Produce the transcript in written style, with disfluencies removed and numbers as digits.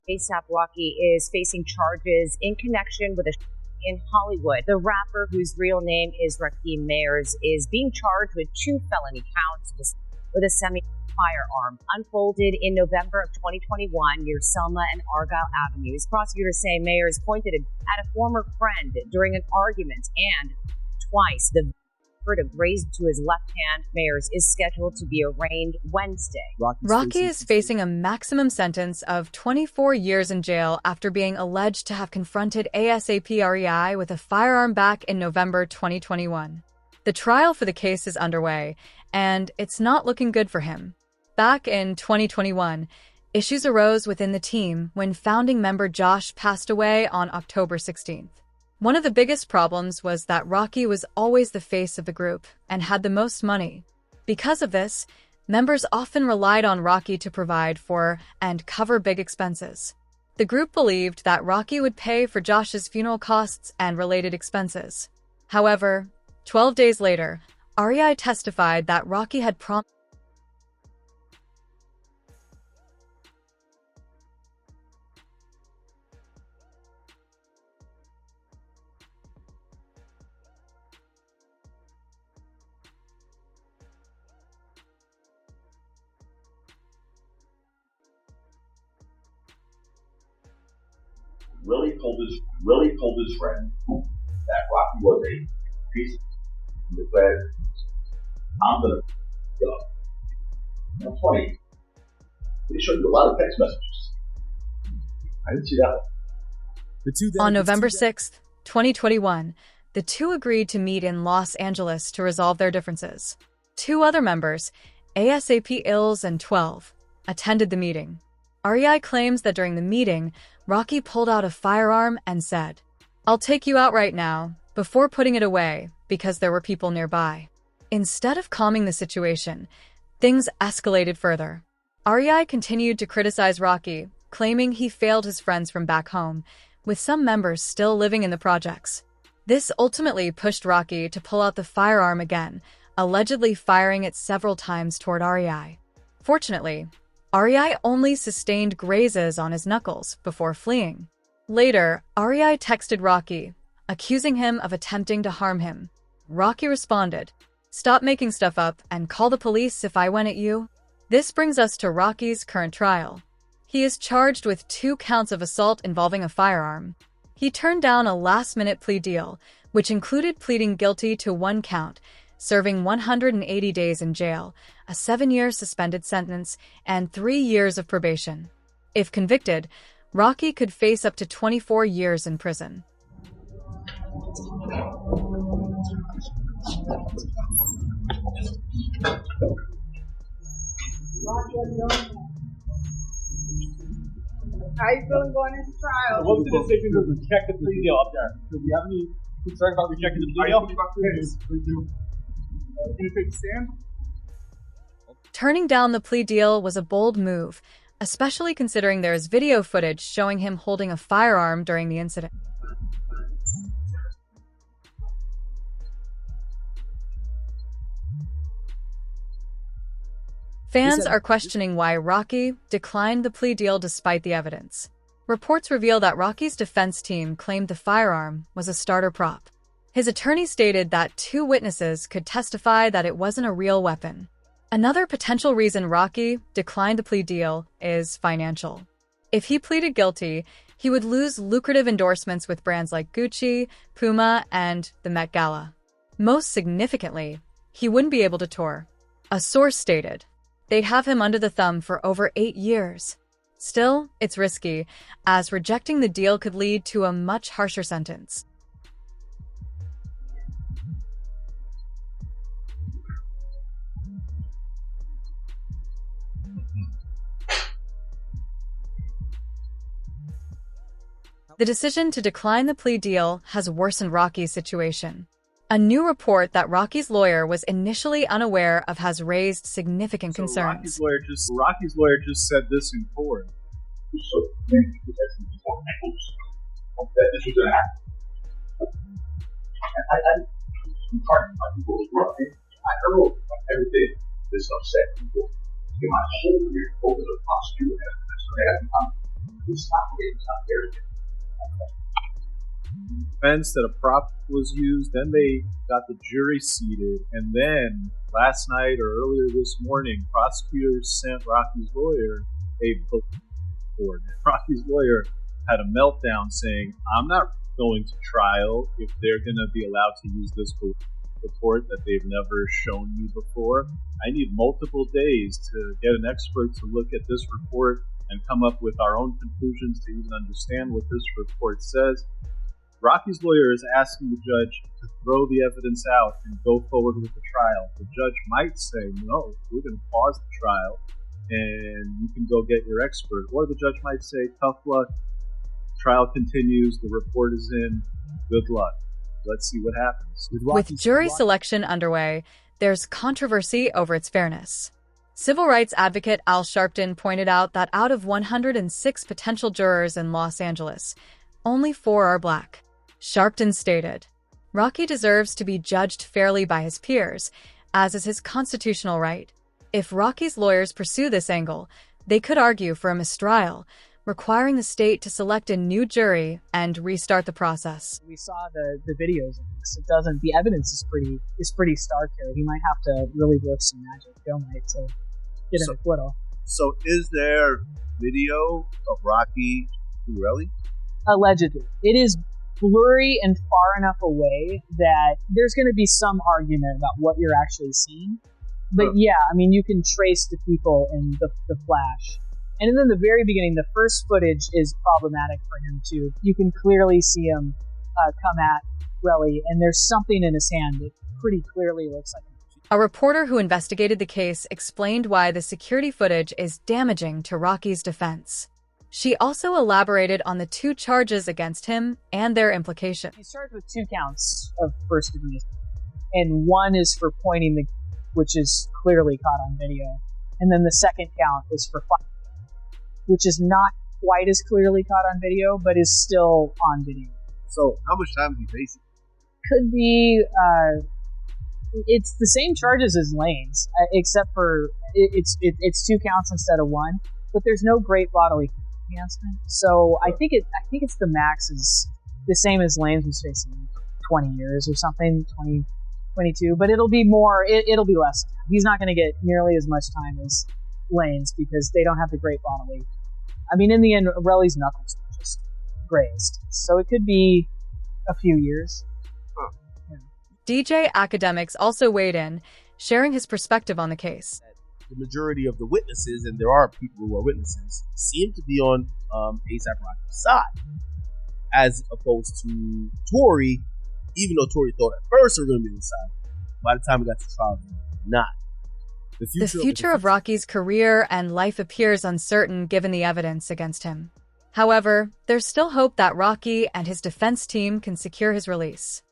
ASAP Rocky is facing charges in connection with a in Hollywood. The rapper, whose real name is Raheem Mayers, is being charged with 2 felony counts with a semi-firearm. Unfolded in November of 2021 near Selma and Argyle Avenues. Prosecutors say Mayers pointed at a former friend during an argument, and twice the verdict grazed to his left hand. Mayers is scheduled to be arraigned Wednesday. Rocky is facing a maximum sentence of 24 years in jail after being alleged to have confronted ASAP REI with a firearm back in November 2021. The trial for the case is underway, and it's not looking good for him. Back in 2021, issues arose within the team when founding member Josh passed away on October 16th. One of the biggest problems was that Rocky was always the face of the group and had the most money. Because of this, members often relied on Rocky to provide for and cover big expenses. The group believed that Rocky would pay for Josh's funeral costs and related expenses. However, 12 days later, REI testified that Rocky had promised Willie told his friend that Rocky was a piece and declared, I'm gonna go. Now, funny, they showed you a lot of text messages. I didn't see that one. On November 6th, 2021, the two agreed to meet in Los Angeles to resolve their differences. 2 other members, ASAP Ills and 12, attended the meeting. REI claims that during the meeting, Rocky pulled out a firearm and said, "I'll take you out right now," before putting it away because there were people nearby. Instead of calming the situation, things escalated further. REI continued to criticize Rocky, claiming he failed his friends from back home, with some members still living in the projects. This ultimately pushed Rocky to pull out the firearm again, allegedly firing it several times toward REI. Fortunately, REI only sustained grazes on his knuckles before fleeing. Later, REI texted Rocky, accusing him of attempting to harm him. Rocky responded, "Stop making stuff up and call the police if I went at you." This brings us to Rocky's current trial. He is charged with 2 counts of assault involving a firearm. He turned down a last-minute plea deal, which included pleading guilty to 1 count, serving 180 days in jail, a 7-year suspended sentence, and 3 years of probation. If convicted, Rocky could face up to 24 years in prison. How you feeling going into trial? What's the decision to reject the plea deal up there? Do you have any concern about rejecting the plea deal? Can you take a stand? Turning down the plea deal was a bold move, especially considering there is video footage showing him holding a firearm during the incident. Fans are questioning why Rocky declined the plea deal despite the evidence. Reports reveal that Rocky's defense team claimed the firearm was a starter prop. His attorney stated that 2 witnesses could testify that it wasn't a real weapon. Another potential reason Rocky declined the plea deal is financial. If he pleaded guilty, he would lose lucrative endorsements with brands like Gucci, Puma, and the Met Gala. Most significantly, he wouldn't be able to tour. A source stated, "They'd have him under the thumb for over 8 years. Still, it's risky, as rejecting the deal could lead to a much harsher sentence. The decision to decline the plea deal has worsened Rocky's situation. A new report that Rocky's lawyer was initially unaware of has raised significant concerns. Rocky's lawyer just said this in court. So, that this was going to happen. I'm talking about people who are I heard everything this upset people. In my whole career, over the past 2 years, that's what happened. Who's stopping it? It's not there. Defense that a prop was used, then they got the jury seated, and then last night or earlier this morning, prosecutors sent Rocky's lawyer a book report. Rocky's lawyer had a meltdown saying, I'm not going to trial if they're going to be allowed to use this report that they've never shown me before. I need multiple days to get an expert to look at this report and come up with our own conclusions to even understand what this report says. Rocky's lawyer is asking the judge to throw the evidence out and go forward with the trial. The judge might say, no, we're going to pause the trial and you can go get your expert. Or the judge might say, tough luck, trial continues, the report is in, good luck. Let's see what happens. With jury selection underway, there's controversy over its fairness. Civil rights advocate Al Sharpton pointed out that out of 106 potential jurors in Los Angeles, only 4 are Black. Sharpton stated, Rocky deserves to be judged fairly by his peers, as is his constitutional right. If Rocky's lawyers pursue this angle, they could argue for a mistrial, requiring the state to select a new jury and restart the process. We saw the videos of this. The evidence is pretty stark here. He might have to really work some magic, don't we, to get an acquittal. So is there video of Rocky Urelli? Allegedly. It is blurry and far enough away that there's going to be some argument about what you're actually seeing. But yeah, I mean, you can trace the people in the flash. And in the very beginning, the first footage is problematic for him too. You can clearly see him come at Relly, and there's something in his hand that pretty clearly looks like him. A reporter who investigated the case explained why the security footage is damaging to Rocky's defense. She also elaborated on the 2 charges against him and their implications. He's charged with 2 counts of first degree, and 1 is for pointing the, which is clearly caught on video, and then the second count is for fire, which is not quite as clearly caught on video, but is still on video. So how much time is he facing? Could be, it's the same charges as Lane's, except for it's 2 counts instead of 1, but there's no great bodily enhancement. So I think it's the max is the same as Lane's was facing, 20 years or something, 20, 22, but it'll be more, it'll be less. He's not going to get nearly as much time as Lane's because they don't have the great bodily. I mean, in the end, Relly's knuckles were just grazed, so it could be a few years. Yeah. DJ Academics also weighed in, sharing his perspective on the case. The majority of the witnesses, and there are people who are witnesses, seem to be on A$AP Rocky's side, as opposed to Tory. Even though Tory thought at first they were going to be on his side, by the time it got to trial, they were not. The future of Rocky's career and life appears uncertain given the evidence against him. However, there's still hope that Rocky and his defense team can secure his release.